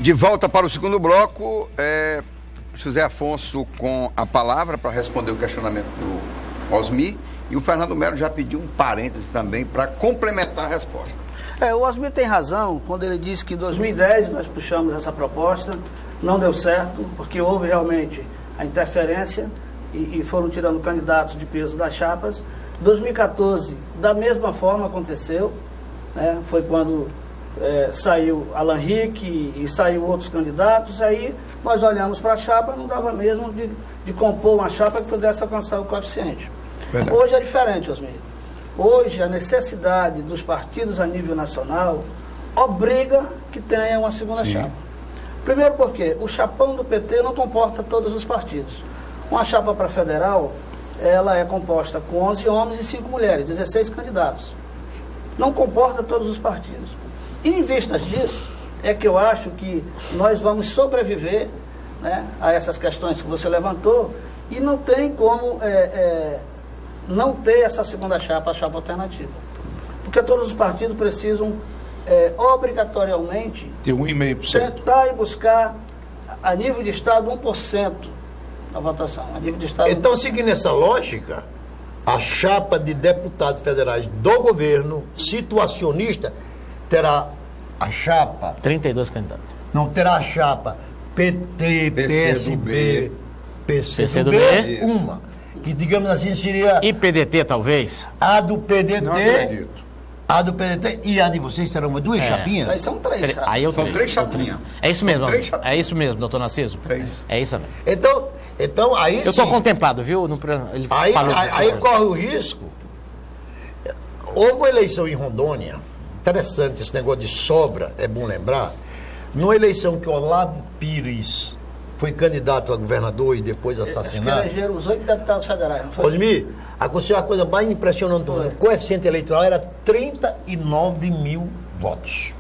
De volta para o segundo bloco, José Afonso com a palavra para responder o questionamento do Osmir, e o Fernando Melo já pediu um parêntese também para complementar a resposta. O Osmir tem razão quando ele diz que em 2010 nós puxamos essa proposta, não deu certo, porque houve realmente a interferência e foram tirando candidatos de peso das chapas. 2014, da mesma forma aconteceu, né? Foi quando saiu Alan Rick e saiu outros candidatos, aí nós olhamos para a chapa, não dava mesmo de compor uma chapa que pudesse alcançar o coeficiente. Verdade. Hoje é diferente, Osmir. Hoje a necessidade dos partidos a nível nacional obriga que tenha uma segunda chapa. Primeiro porque o chapão do PT não comporta todos os partidos. Uma chapa para federal, ela é composta com 11 homens e 5 mulheres, 16 candidatos. Não comporta todos os partidos. E em vistas disso, é que eu acho que nós vamos sobreviver, né, a essas questões que você levantou, e não tem como não ter essa segunda chapa, a chapa alternativa. Porque todos os partidos precisam obrigatoriamente ter 1,5%. Tentar e buscar a nível de Estado 1% da votação. A nível de Estado. Então, seguindo essa lógica, a chapa de deputados federais do governo situacionista terá a chapa... 32 candidatos. Não, terá a chapa PT, PSB, PCdoB, uma. Que, digamos assim, seria... E PDT, talvez? A do PDT... Não acredito. A do PDT e a de vocês serão duas chapinhas? Aí são três chapas. Aí são três chapinhas. É isso mesmo. É isso mesmo, doutor Narciso? É isso mesmo. Então aí eu estou contemplado, viu? Ele aí corre o risco. Houve uma eleição em Rondônia, interessante esse negócio de sobra, é bom lembrar, numa eleição que Olavo Pires foi candidato a governador e depois assassinado. Acho que elegeram os 8 deputados federais, não foi? Osmir, aconteceu a coisa mais impressionante do mundo. O coeficiente eleitoral era 39 mil votos.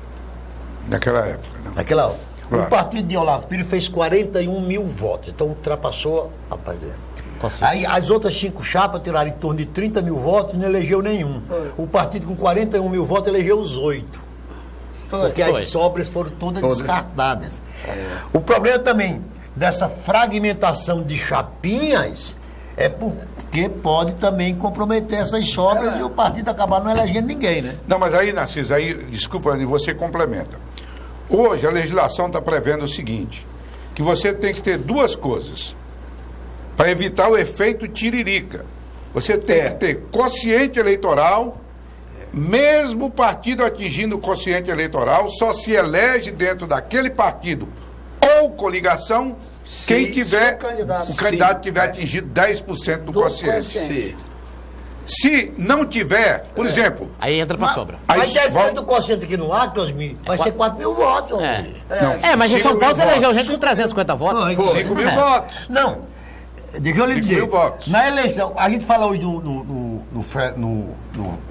Naquela época, né? Naquela época. Claro. O partido de Olavo Pires fez 41 mil votos, então ultrapassou a rapaziada. Aí as outras 5 chapas tiraram em torno de 30 mil votos e não elegeu nenhum. O partido com 41 mil votos elegeu os 8. Porque as sobras foram todas descartadas. O problema também dessa fragmentação de chapinhas é porque pode também comprometer essas sobras e o partido acabar não elegendo ninguém, né? Não, mas aí, Narciso, desculpa, você complementa. Hoje a legislação está prevendo o seguinte, que você tem que ter duas coisas para evitar o efeito tiririca. Você tem que ter quociente eleitoral, mesmo o partido atingindo o quociente eleitoral, só se elege dentro daquele partido ou coligação quem tiver, o candidato tiver atingido 10% do quociente. Se não tiver, por exemplo... Aí entra para sobra. Mas 10% do quociente aqui no Acre, Osmir, vai ser 4 mil votos. Mas em São Paulo você elegeu gente com 350 votos. 5 mil votos. Não, deixa eu lhe dizer. Na eleição, a gente fala hoje no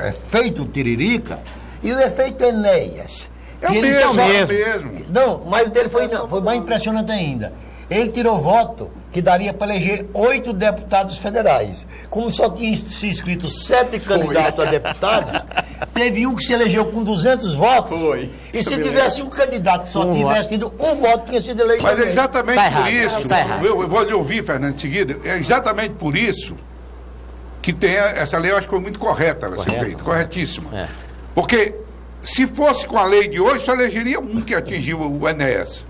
efeito Tiririca e o efeito Enéas. É o mesmo. Não, mas o dele foi mais impressionante ainda. Ele tirou voto que daria para eleger 8 deputados federais. Como só tinha se inscrito 7 candidatos a deputados, teve um que se elegeu com 200 votos. E se tivesse um candidato que só tivesse tido um voto, tinha sido eleito. Mas é exatamente por isso, eu vou lhe ouvir, Fernando, em seguida, é exatamente por isso que tem essa lei, eu acho que foi muito correta ela ser feita, corretíssima. Porque se fosse com a lei de hoje, só elegeria um que atingiu o Enéas.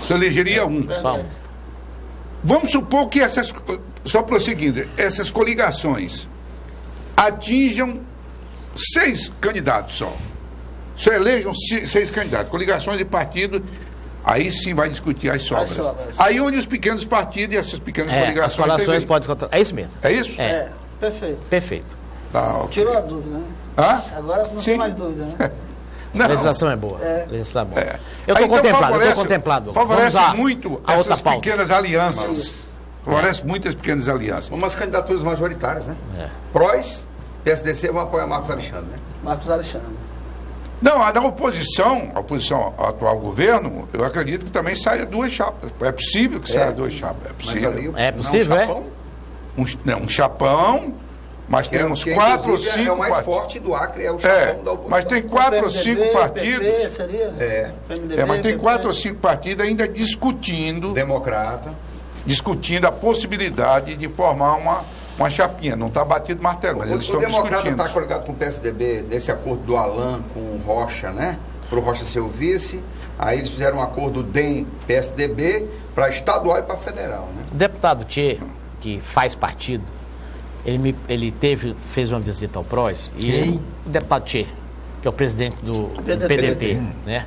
Só elegeria um. Vamos supor que só prosseguindo, essas coligações atinjam 6 candidatos só elejam 6 candidatos, coligações de partido, aí sim vai discutir as sobras. Aí onde os pequenos partidos e essas pequenas coligações... É isso mesmo. É isso? Perfeito. Tá, okay. Tirou a dúvida, né? Agora não tem mais dúvida, né? A legislação é boa. Legislação é boa. Eu estou contemplado. Favorece muito essas pequenas alianças. Favorece muito as pequenas alianças. Umas candidaturas majoritárias, né? PROS, PSDC vão apoiar Marcos Alexandre, né? Marcos Alexandre. Não, na oposição ao atual governo, eu acredito que também saia 2 chapas. É possível que saia 2 chapas. É possível. É possível, um chapão Mas tem uns 4 ou 5 partidos. É o mais forte do Acre, é o chapão da oposição. Mas tem 4 ou 5 partidos. PP, seria? Mas tem 4 ou 5 partidos ainda discutindo. Democrata. Discutindo a possibilidade de formar uma chapinha. Não está batido martelo, mas eles estão discutindo. O Democrata está coligado com o PSDB, desse acordo do Alan com o Rocha, né? Para o Rocha ser o vice. Aí eles fizeram um acordo DEM-PSDB para estadual e para federal, né? O deputado Tchê, que faz partido, ele fez uma visita ao PROS e o deputado Tchê, que é o presidente do PDT, né?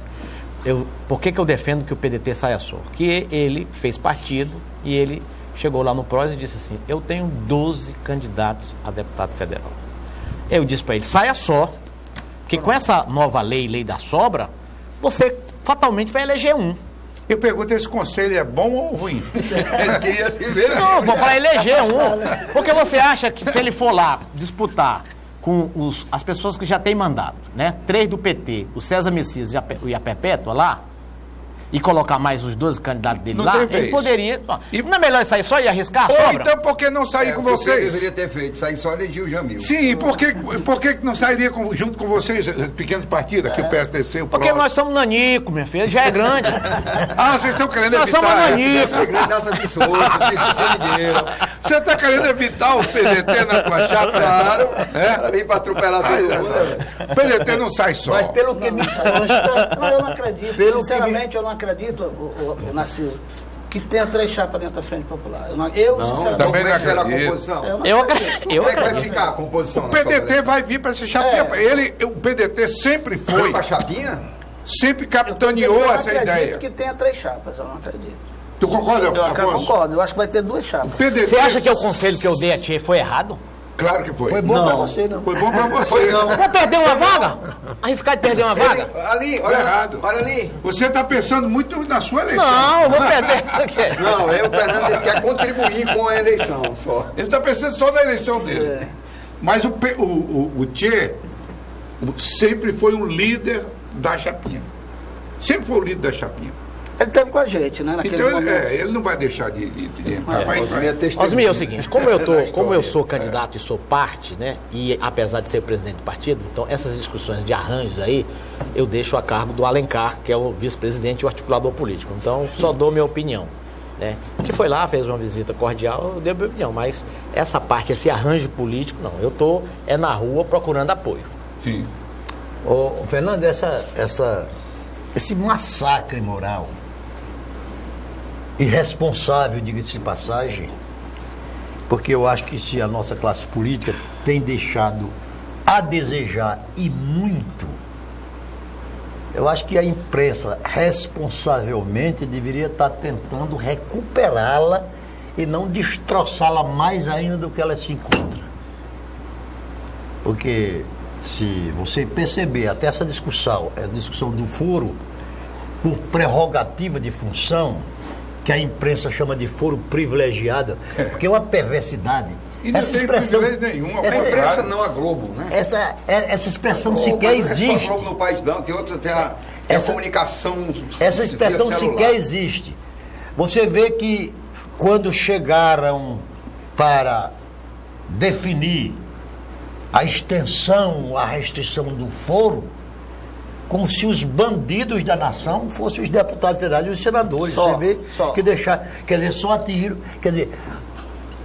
Por que eu defendo que o PDT saia só? Que ele fez partido e ele chegou lá no PROS e disse assim, eu tenho 12 candidatos a deputado federal. Eu disse para ele, saia só, porque com essa nova lei da sobra, você fatalmente vai eleger um. Eu pergunto, esse conselho é bom ou ruim? Ele queria se ver. Não, para eleger um. Porque você acha que se ele for lá disputar com as pessoas que já têm mandato, né? 3 do PT, o César Messias e a Perpétua lá, e colocar mais os 12 candidatos dele lá, ele poderia... Não é melhor sair só e arriscar a sobra? Então por que não sair com vocês? Deveria ter feito, sair só eleger o Jamil. Sim, por que não sairia junto com vocês, pequenos partidos, aqui o PSDC, o PROS? Porque nós somos nanico, minha filha, já é grande. Vocês estão querendo evitar... Nós somos nanico. Você está querendo evitar o PDT na tua chapa? Claro. Ela vem para atropelar todo mundo. O PDT não sai só. Mas pelo que me consta... Não, eu não acredito. Sinceramente, eu não acredito, o Narciso, que tenha 3 chapas dentro da Frente Popular. Sinceramente, também não será a acredito. composição? Eu acredito. Como é que vai ficar a composição? O PDT vai vir para ser chapinha. O PDT sempre foi... Para chapinha? Sempre capitaneou essa ideia. Eu acredito que tenha 3 chapas, eu não acredito. Tu concorda, Afonso? Eu concordo, eu acho que vai ter 2 chapas. Você acha que o conselho que eu dei a Tchê foi errado? Claro que foi. Foi bom pra você, não. Foi bom pra você. Vai perder uma vaga? Arriscar de perder uma vaga? Ali, olha errado. Olha ali. Você está pensando muito na sua eleição. Não, eu vou perder. Não, o Fernando ele quer contribuir com a eleição só. Ele está pensando só na eleição dele. Mas o Tchê sempre foi um líder da chapinha. Sempre foi o líder da chapinha. Ele esteve com a gente, né? Então ele não vai deixar de entrar. Osmir, é o seguinte, como eu sou candidato e sou parte, né? E apesar de ser presidente do partido, então essas discussões de arranjos aí, eu deixo a cargo do Alencar, que é o vice-presidente e o articulador político. Então, só dou minha opinião. Né? Que foi lá, fez uma visita cordial, eu dei minha opinião. Mas essa parte, esse arranjo político, não. Eu estou na rua procurando apoio. Sim. Ô, Fernando, esse massacre moral irresponsável, diga-se de passagem, porque eu acho que se a nossa classe política tem deixado a desejar e muito, eu acho que a imprensa responsavelmente deveria estar tentando recuperá-la e não destroçá-la mais ainda do que ela se encontra. Porque se você perceber até essa discussão, a discussão do foro por prerrogativa de função, que a imprensa chama de foro privilegiado, porque é uma perversidade. E não tem privilégio nenhum. A imprensa não a Globo, né? Essa expressão sequer existe. Não é só a Globo no país, não. Tem outra, tem a comunicação. Essa expressão sequer existe. Você vê que quando chegaram para definir a extensão, a restrição do foro, como se os bandidos da nação fossem os deputados federais e os senadores. Você vê que deixar, quer dizer, só atingiram. Quer dizer,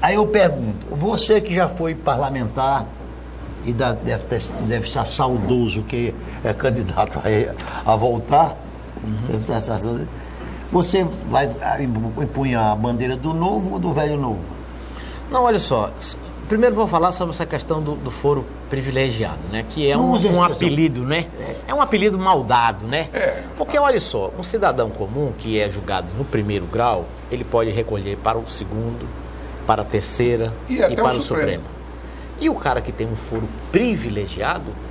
aí eu pergunto, você que já foi parlamentar e deve estar saudoso, que é candidato a voltar, você vai empunhar a bandeira do novo ou do velho novo? Não, olha só. Primeiro vou falar sobre essa questão do foro privilegiado, né? Que é um apelido, né? É um apelido mal dado, né? Porque, olha só, um cidadão comum que é julgado no 1º grau, ele pode recolher para o 2º, para a 3ª e para o Supremo. E o cara que tem um foro privilegiado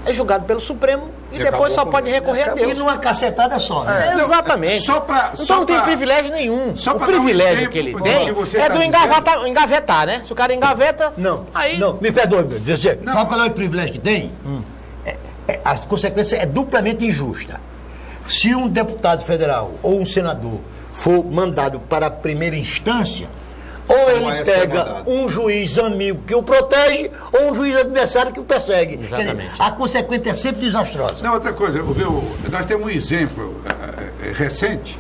é julgado pelo Supremo e depois só pode recorrer a Deus. E numa cacetada só, né? Exatamente. Então não tem privilégio nenhum. O privilégio que ele tem é do engavetar, né? Se o cara engaveta... Não, me perdoe, meu Deus. Sabe qual é o privilégio que tem? A consequência é duplamente injusta. Se um deputado federal ou um senador for mandado para a primeira instância, Ou ele pega um juiz amigo que o protege, ou um juiz adversário que o persegue. Exatamente. A consequência é sempre desastrosa. Não, outra coisa, nós temos um exemplo recente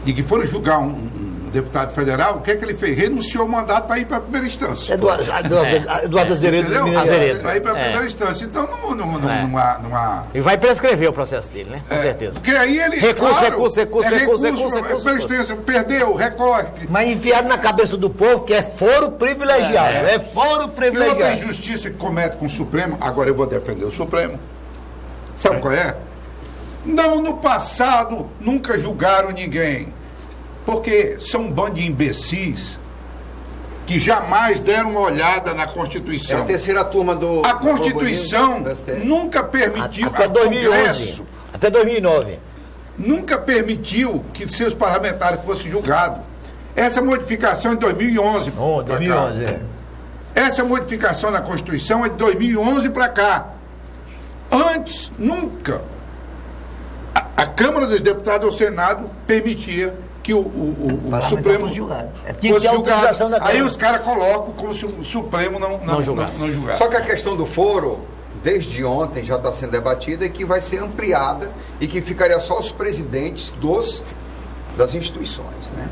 de que foram julgar um deputado federal, o que é que ele fez? Renunciou ao mandato para ir para a primeira instância. Eduardo Azeredo. Para ir para a primeira instância. Então não há... E vai prescrever o processo dele, né? Com certeza. Porque aí ele... Recurso, perdeu, recorte. Mas enfiaram na cabeça do povo que é foro privilegiado. É foro privilegiado. E outra injustiça que comete com o Supremo, agora eu vou defender o Supremo. Sabe qual é? Não, no passado nunca julgaram ninguém. Porque são um bando de imbecis que jamais deram uma olhada na Constituição. É a terceira turma do... A Constituição nunca permitiu... Até 2011. Até 2009. Nunca permitiu que seus parlamentares fossem julgados. Essa modificação é de 2011. 2011, é. Essa modificação na Constituição é de 2011 para cá. Antes, nunca. A Câmara dos Deputados ou o Senado permitia que o Supremo fosse julgado. Fosse julgado. Aí os caras colocam como se o Supremo não julgasse. Só que a questão do foro, desde ontem, já está sendo debatida e que vai ser ampliada e que ficaria só os presidentes das instituições, né?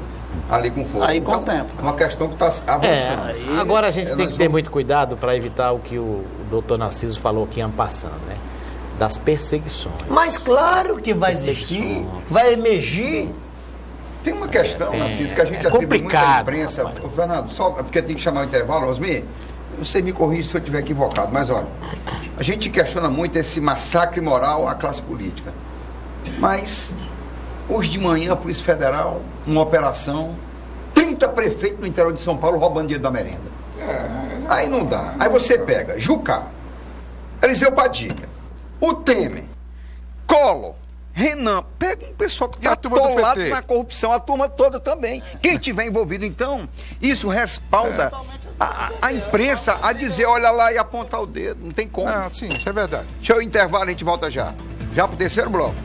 Ali com foro. Aí com o tempo. É uma questão que está avançando. Agora a gente tem que ter muito cuidado para evitar o que o doutor Narciso falou aqui ano passando, né? Das perseguições. Mas claro que vai existir, vai emergir. Tem uma questão, Narciso, que a gente atribui muito à imprensa. Fernando, só porque tem que chamar o intervalo, Osmir, você me corrige se eu estiver equivocado, mas olha, a gente questiona muito esse massacre moral à classe política. Mas, hoje de manhã, a Polícia Federal, uma operação, 30 prefeitos no interior de São Paulo roubando dinheiro da merenda. Aí não dá. Aí você pega Jucá, Eliseu Padilha, o Temer, Collor, Renan, pega um pessoal que está atolado na corrupção, a turma toda também. Quem tiver envolvido, então, isso respalda a imprensa a dizer, olha lá e apontar o dedo. Não tem como. Sim, isso é verdade. Deixa eu intervalo, a gente volta já. Já pro terceiro bloco.